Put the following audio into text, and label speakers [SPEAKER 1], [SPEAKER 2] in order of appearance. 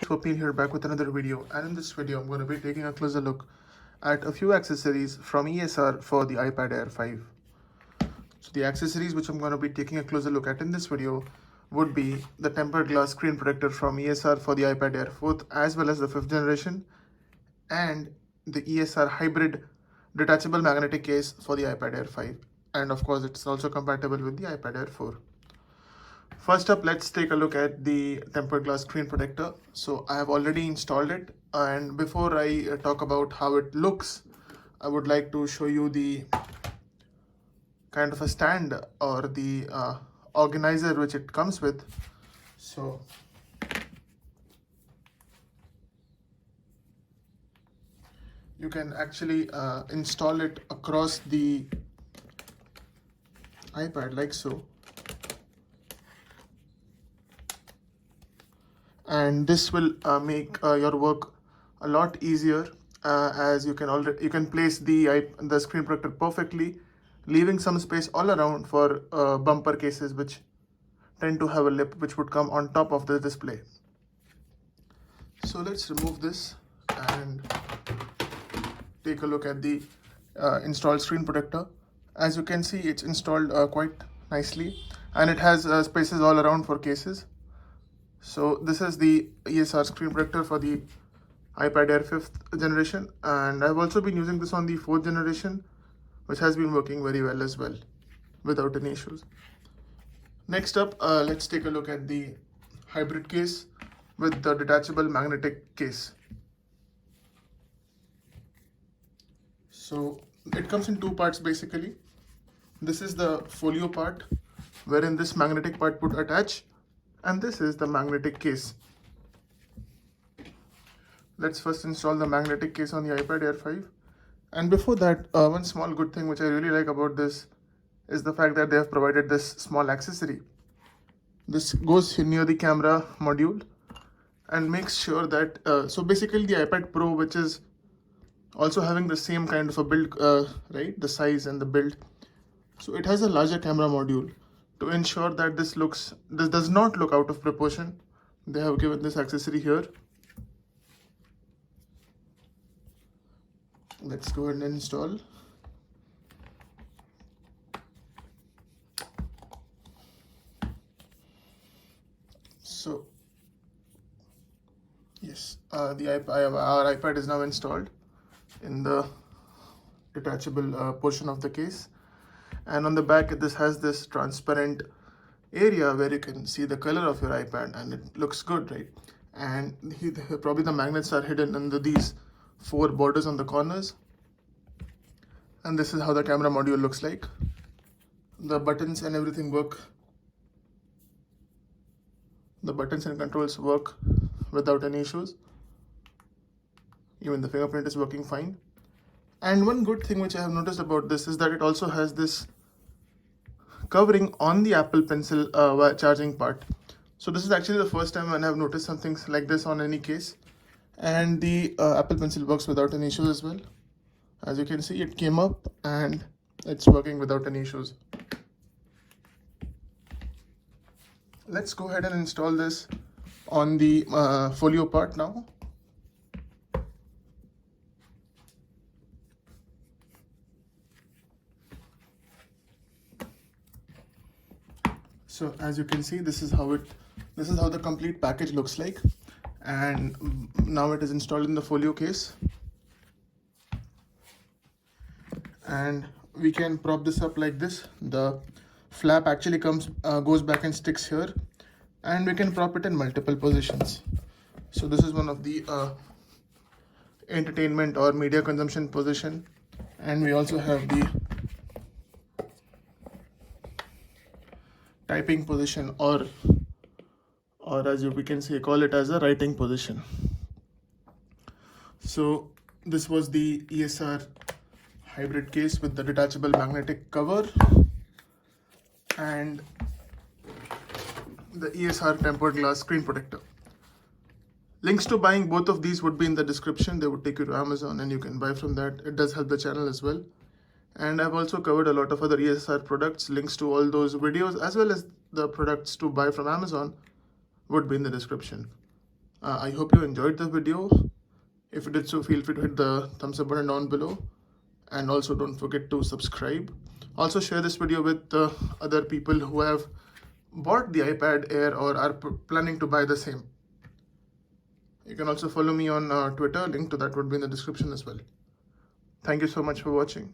[SPEAKER 1] Swapnil here, back with another video, and in this video I'm going to be taking a closer look at a few accessories from ESR for the iPad Air 5. So the accessories which I'm going to be taking a closer look at in this video would be the tempered glass screen protector from ESR for the iPad Air 4th as well as the 5th generation, and the ESR hybrid detachable magnetic case for the iPad Air 5, and of course it's also compatible with the iPad Air 4. First up, let's take a look at the tempered glass screen protector. So I have already installed it, and before I talk about how it looks, I would like to show you the kind of a stand or the organizer which it comes with. So you can actually install it across the iPad like so. And this will make your work a lot easier, as you can place the screen protector perfectly, leaving some space all around for bumper cases which tend to have a lip which would come on top of the display. So let's remove this and take a look at the installed screen protector. As you can see, it's installed quite nicely, and it has spaces all around for cases. So this is the ESR screen protector for the iPad Air 5th generation, and I've also been using this on the 4th generation, which has been working very well as well without any issues. Next up, let's take a look at the hybrid case with the detachable magnetic case. So it comes in two parts basically. This is the folio part, wherein this magnetic part would attach, and this is the magnetic case. Let's first install the magnetic case on the iPad Air 5. And before that, one small good thing which I really like about this is the fact that they have provided this small accessory. This goes near the camera module and makes sure that, so basically the iPad Pro, which is also having the same kind of a build, right, the size and the build. So it has a larger camera module to ensure that this does not look out of proportion. They have given this accessory here. Let's go ahead and install. So yes, our iPad is now installed in the detachable portion of the case, and on the back this has this transparent area where you can see the color of your iPad, and it looks good, right? And probably the magnets are hidden under these 4 borders on the corners, and this is how the camera module looks like. The buttons and everything work. The buttons and controls work without any issues. Even the fingerprint is working fine. And one good thing which I have noticed about this is that it also has this covering on the Apple Pencil charging part. So this is actually the first time when I have noticed something like this on any case. And the Apple Pencil works without any issues as well. As you can see, it came up and it's working without any issues. Let's go ahead and install this on the folio part now. So as you can see, this is how the complete package looks like, and now it is installed in the folio case, and we can prop this up like this. The flap actually goes back and sticks here, and we can prop it in multiple positions. So this is one of the entertainment or media consumption position, and we also have the typing position, or as we can say, call it as a writing position. So this was the ESR hybrid case with the detachable magnetic cover and the ESR tempered glass screen protector. Links to buying both of these would be in the description. They would take you to Amazon and you can buy from that. It does help the channel as well. And I've also covered a lot of other ESR products. Links to all those videos as well as the products to buy from Amazon would be in the description. I hope you enjoyed the video. If you did so, feel free to hit the thumbs up button down below, and also don't forget to subscribe. Also share this video with other people who have bought the iPad Air or are planning to buy the same. You can also follow me on Twitter. Link to that would be in the description as well. Thank you so much for watching.